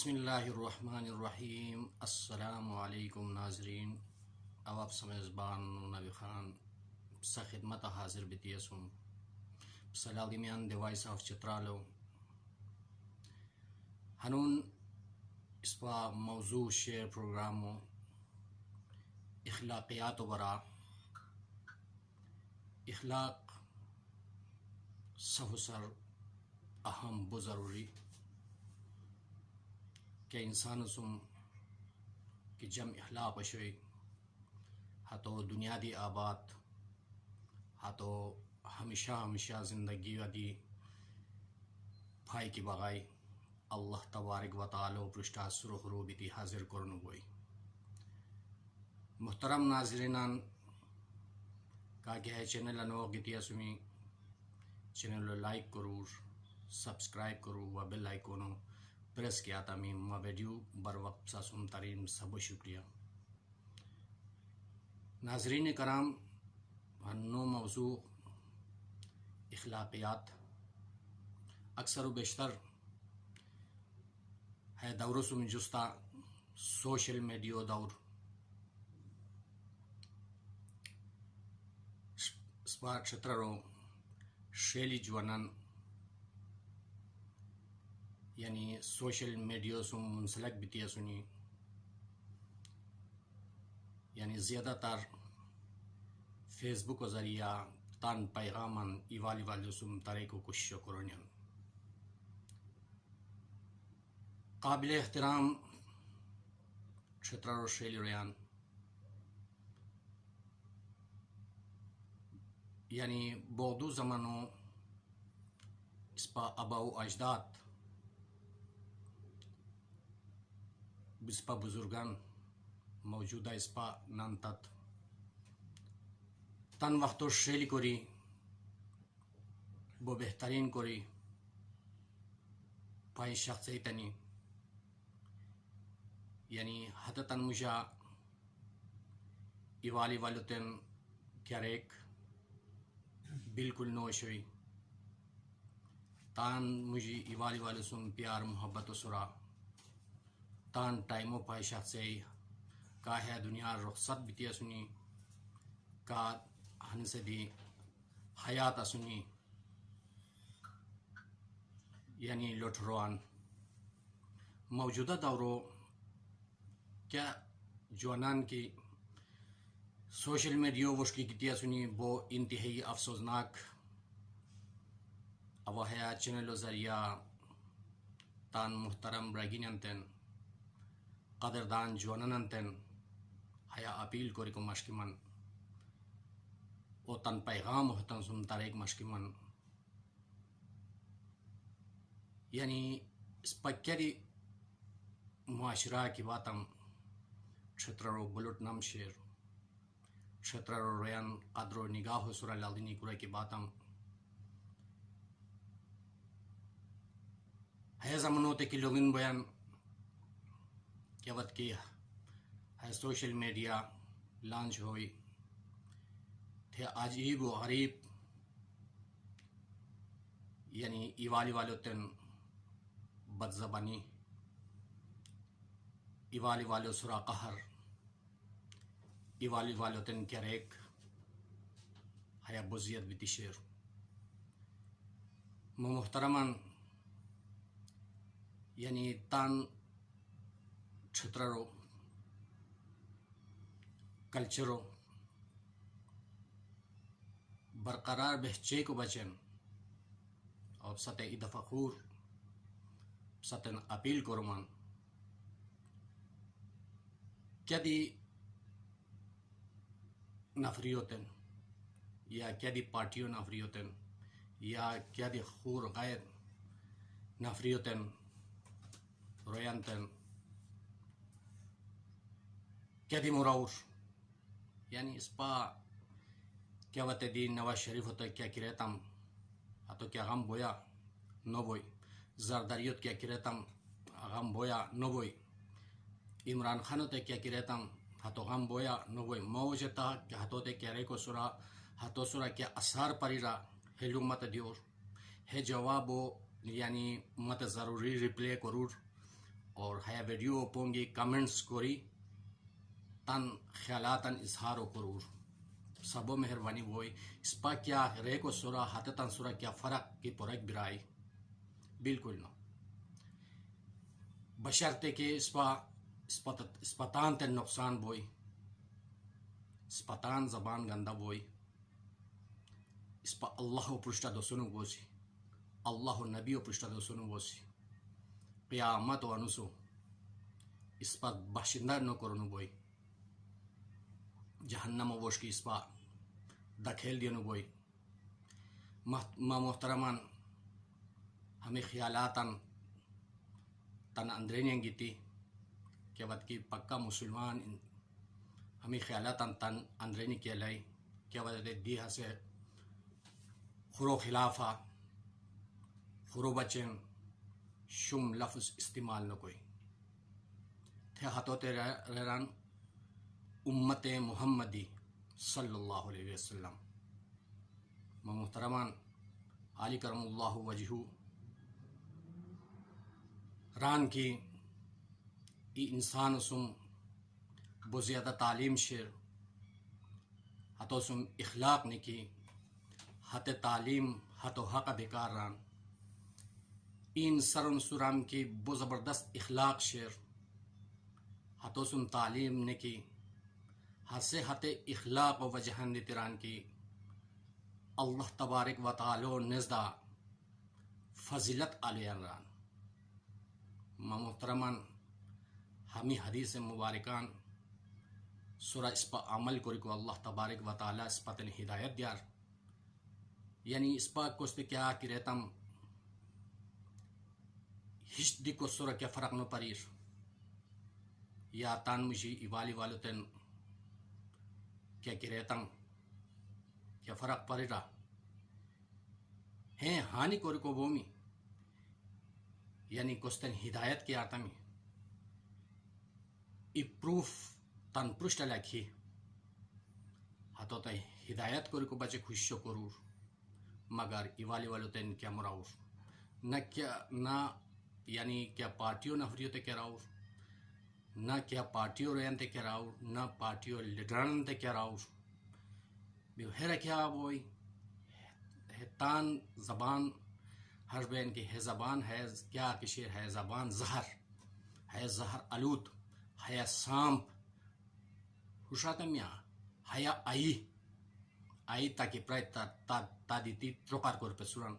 بسم اللہ الرحمن الرحیم۔ السلام علیکم ناظرین، اواب سمے زبان نبی خان سا خدمت حاضر بیتیسم سلالیمیان دی وائس آف چترالو ہنون اسپا موضوع شیئر پروگرامو اخلاقیات و برا اخلاق سہسر اہم بو ضروری کہ انسان سم کہ جم اخلاق وشوی ہتو دنیا دی آباد ہتو ہمیشہ زندگی ودی پھائی کی بغائی اللہ تبارک و تعالی پرشتہ سرخ رو بیتی حاضر کرنو گوئی۔ محترم ناظرینان کا کہ ہے چینل انو گیتی اسمی چینل لائک کرور، سبسکرائب کرو و بیل آئیکونو پریس کیا تمیم ما ویڈیو بر وقت ساسم ترین سب شکریہ۔ ناظرین کرام، ہنو موضوع اخلاقیات اکثر و بیشتر ہے دور سم جستا سوشل میڈیا دور سپا چھترو شیلی جوانن یعنی سوشل میڈیا سم منسلک بیتی سنی یعنی زیادہ تر فیس بک و ذریعہ تان پیغامن ایوالی والی سم تاریکو کشش کرونین قابل احترام چھترو شیلی ریان یعنی بودو زمانو اسپا اباؤ اجداد بسپا بزرگان موجودہ اسپا نانتت تن وقتو شیلی کوری بو بہترین کوری پائی شخصی تنی یعنی حتی تن مجھا ایوالی والو تن کیاریک بالکل نوشوی تان مجھے ایوالی والو سن پیار محبت و سرا تان ٹائمو پائی شخصی کا ہے دنیا رخصت بیتی سنی کا ہن سے دی حیات سنی یعنی لوٹ روان موجودہ دورو کیا جوانان کی سوشل میڈیا وش کی گتیا سنی بو انتہائی افسوسناک اوہیا چینل ذریعہ تان محترم برگیننتن قدردان جواننتن حیا اپیل کوری کو مشکمن او تن پیغام ہوتن سن تاریک مشکمن یعنی اس پکیری معاشرہ کی باتم چھترو بلوٹ نم شیر چھترو ریان قدر و نگاہ سورہ لالدینی کورے کی باتم ہے زمانوتے کی لوگن بیان کیا وقت کی ہے سوشل میڈیا لانچ ہوئی تھے عجیب و غریب یعنی ایوالی والو تن بد زبانی ایوالی والو سرا قہر ایوالی والو تن کیریک حیا بزیت بیتی شیر محترمان یعنی تان چھترو کلچرو برقرار بہچے کو بچن اور سطح عید فخور سطح اپیل کرمان کیا دی نفری ہوتن یا کیا دی پارٹیوں نفری ہوتن یا کیا دی خور غیر نفری ہوتن رویانتن کیا دی مراور یعنی اس پا کیا وتے دی نواز شریف ہوتا کیا کریتم ہتو کیا غم بویا نو بوئی زرداریت کیا کریتم غم بویا نو بوئی عمران خان ہوتا کیا کریتم ہتو غم بویا نو بوئی موجتا کیا ہتو تے کیا ریکو سورا ہتو سورا کیا اثار پری را ہیلو مت دیور ہے جوابو یعنی مت ضروری ریپلے کرور اور ہیا ویڈیو پونگی کمنٹس کوری تن خیالاتن اظہار و کرور سبو مہربانی وہی اسپا کیا رے کو سورا ہاتھ تن سورا کیا فرق کی پورک برائی بالکل نو بشرتے کہ اسپتان تن نقصان بوئی اسپتان زبان گندہ بوئی اسپا اللہ پرشتہ دو سنو گوسی اللہ نبی و پرشتہ دو سنو گوسی قیامت و انسو اسپا باشندہ نو کرنو بوئی جہنم و وش کی اسپا دکھیل دینو بوئی محترمان ہمیں خیالاتاً تن اندرینیں گیتی کہ وقت کی پکا مسلمان ہمیں خیالاتاً تن اندرینی کیا لائی کہ وقت دیہا سے خرو خلافہ خرو بچن شم لفظ استعمال نہ کوئی تھے ہاتھوتے رہران امت محمدی صلی اللہ علیہ وسلم محترمان علی کرم اللہ وجہو ران کی ای انسان سم بزیادہ تعلیم شیر ہتو سم اخلاق نکی ہت تعلیم ہتو حق بیکار ران این سرن سرام کی بو زبردست اخلاق شیر ہتو سم تعلیم نکی ہسے ہت اخلاق و وجہن تیران کی اللہ تبارک و تعالی نزدہ فضیلت علیان ران محترمان ہمیں حدیث مبارکان سورہ اس پا عمل کوری کو اللہ تبارک و تعالی اس پتن ہدایت دیار یعنی اس پا کوست کیا کی رہتم ہشت دی کو سورہ کیا فرق نو پریر یا تان مجھے ایوالی والو تن کیا کی رہتم کیا فرق پڑے رہا ہیں ہانی کوری کو بومی یعنی کوستن ہدایت کی آتمی ای پروف تن پرشت لکھی ہتو تا ہدایت کوری کو بچے خوششو کرور مگر ایوالی والو تن کیا مراور نہ یعنی کیا پارٹیو نفریو تے کیا راور نہ کیا پارٹیو رین تے کیا راور نہ پارٹیو لیڈران تے کیا راور بیو ہے رکھیا بوئی تان زبان ہر بین کی ہے زبان ہے کیا کشیر ہے زبان زہر علود ہے سامپ خوشاتا میاں ہے آئی تاکی پرائے تا دیتی ترکار کور پہ سوران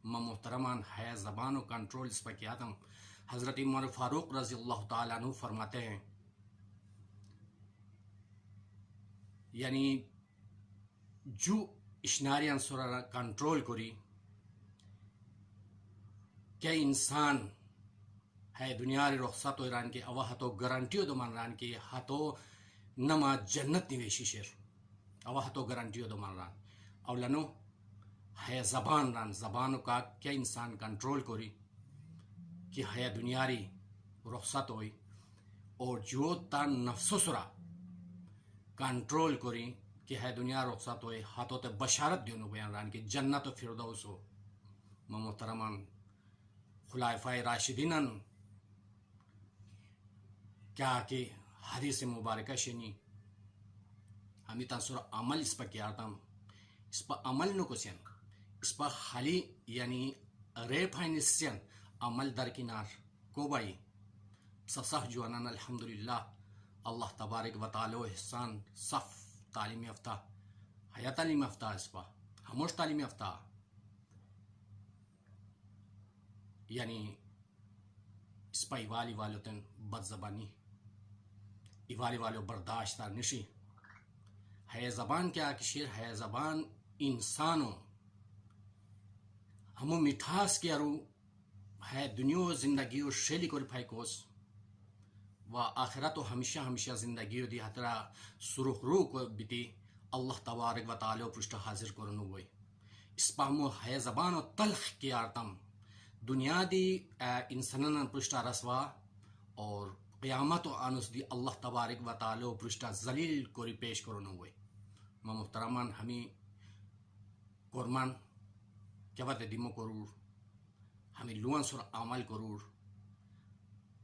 محترمان ہے زبان و کنٹرول اس پر کیا تم حضرت عمر فاروق رضی اللہ تعالیٰ عنہ فرماتے ہیں یعنی جو اشناریان سورا کنٹرول کری کیا انسان ہے دنیا ری رخصت و ایران کی اوا ہتو گارنٹیو دو من ران کی ہتو نما جنت نویشی شیر اوا ہتو گارنٹیو دو من ران او لنو ہے زبان ران زبانو کا کیا انسان کنٹرول کری کہ ہے دنیا ری رخصت ہوئی اور جو تا نفسو سرا کنٹرول کری کہ ہے دنیا رخصت ہوئے ہاتھوں تے بشارت دیونو بیان ران کی جنت و فردوس ہو محترمان خلافۂ راشدینن کیا کہ حدیث مبارکہ شنی ہمیں تنسور عمل اس پا کیا آتام اس پا عمل نو کسین اس پا خالی یعنی ریپائن اسین عمل در کنار کو بائی صح جوانان الحمدللہ اللہ تبارک و تعالی و احسان صف تعلیم یافتہ حیا تعلیم یافتہ اس پا ہموش تعلیم یافتہ یعنی اس پا ایوالی والو تن بد زبانی ایوالی والو برداشت نشی ہے زبان کیا کشیر ہے زبان انسانو ہمو مٹھاس کیا رو ہے دنیا زندگی و شیلی کو رفائی کوس و آخرت و ہمیشہ زندگی و دی حترہ سرخ رو کو بیتی اللہ تبارک و تعالی و پرشتہ حاضر کرنو ہوئی اس پا ہمو ہے زبان و تلخ کی آرتم دنیا دی انسانان پرشتہ رسوا اور قیامت و آنس دی اللہ تبارک و تعالی و پرشتہ ذلیل کوری پیش کرنو ہوئی محترمان ہمیں قرمان کیا بات دیمو کرور ہمیں لوان سر عمل کرور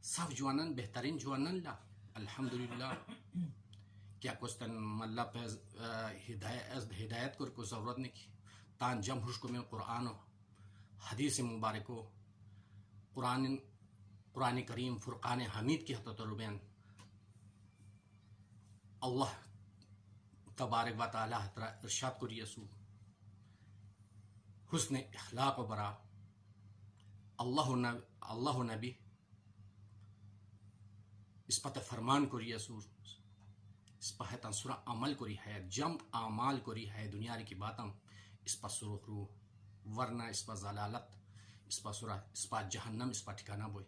صف جوانن بہترین جوانن لا الحمدللہ کیا کوستن ملا پہ ہدایت کو ضرورت نہیں کی تان جم حش کو میں قرآن و حدیث مبارک و قرآن کریم فرقان حمید کی حت تربین اللہ تبارک و تعالی ارشاد کو ریسو حسن اخلاق و برا اللہ نبی اس پتہ فرمان کو ریسو اس پہ تنسرا عمل کو ہے جم اعمال کو ہے دنیا کی باتم اس پہ سرخ رو ورنہ اس پہ ضلالت اس پہ سورا اس پہ جہنم اس پہ ٹھکانہ بوئی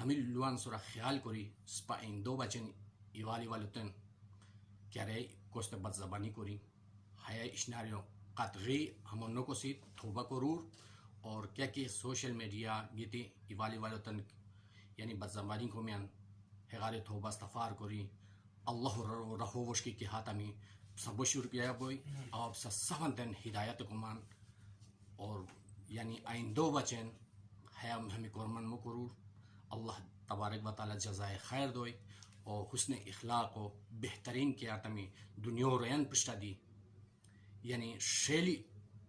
ہمیں لوان سورا خیال کری اس پہ ان دو بچن ایوالی والتن کیا رہے کوست بد زبانی کری حیا اشناریوں قطغی ہمونوں کو سی توبہ کرور اور کیا کہ سوشل میڈیا گیتی ایوالی والتن یعنی بد زبانی کو میں ہگارے توبہ استغفار کری اللہ رہوش کی ہاتھ میں سب شروع بوئی اور سبن دن ہدایت کو مان اور یعنی آئین دو بچن ہے ہمیں قرمن مکرور اللہ تبارک و تعالی جزائے خیر دوئی اور حسن اخلاق و بہترین کیا تمہیں دنیا رین پشتا دی یعنی شیلی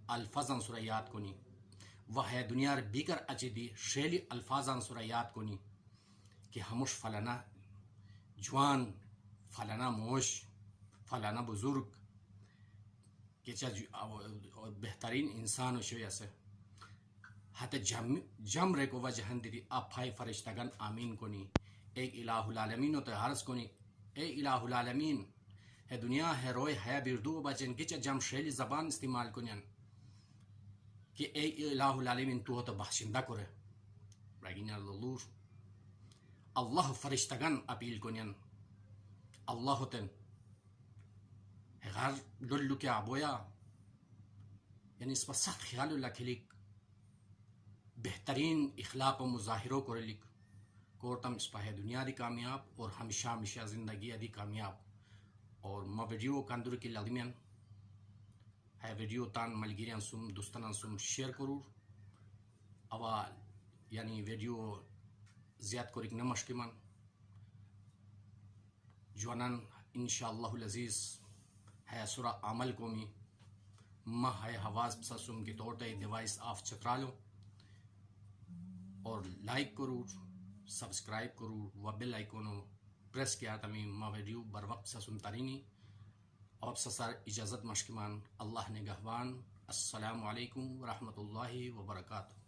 الفاظاں سورہ یاد کنی وہ ہے دنیا بیکر اچی دی شیلی الفاظاں سورہ یاد کنی کہ ہمش فلانا جوان فلانا موش فلانا بزرگ کہ بہترین انسان شو ایسے حتی جم رے کو وجہن دیدی اب پھائی فرشتگن آمین کنی اے الہ العالمین تو عرض کنی اے الہ العالمین ہے دنیا ہے روئے ہے بردو بچن کچھ جم شیلی زبان استعمال کنین کہ اے الہ العالمین تو تو بخشندہ کرے رگین اللہ اللہ فرشتگن اپیل کنین اللہ تن غر دلو کیا بویا یعنی اس پر سخت خیال اللہ کھلک بہترین اخلاق و مظاہروں کو لکھ کوتم اس پہ دنیا دی کامیاب اور ہمیشہ ہمیشہ زندگی دی کامیاب اور ما ویڈیو کاندر کی لازمین ہے ویڈیو تان ملگیریان سم دوستان سم شیئر کرور اول یعنی ویڈیو زیاد کوریک نمشکمان جوانان انشاءاللہ العزیز ہے سورہ عمل کومی ما ہے حواز بساسم کی طورتے ڈیوائس آف چترالو اور لائک کرور سبسکرائب کرور و بیل آئیکونو پریس کیا تمہیں ما ویڈیو بر وقت ساسم ترینی اور سسار اجازت مشکمان اللہ نگہبان السلام علیکم ورحمۃ اللہ وبرکاتہ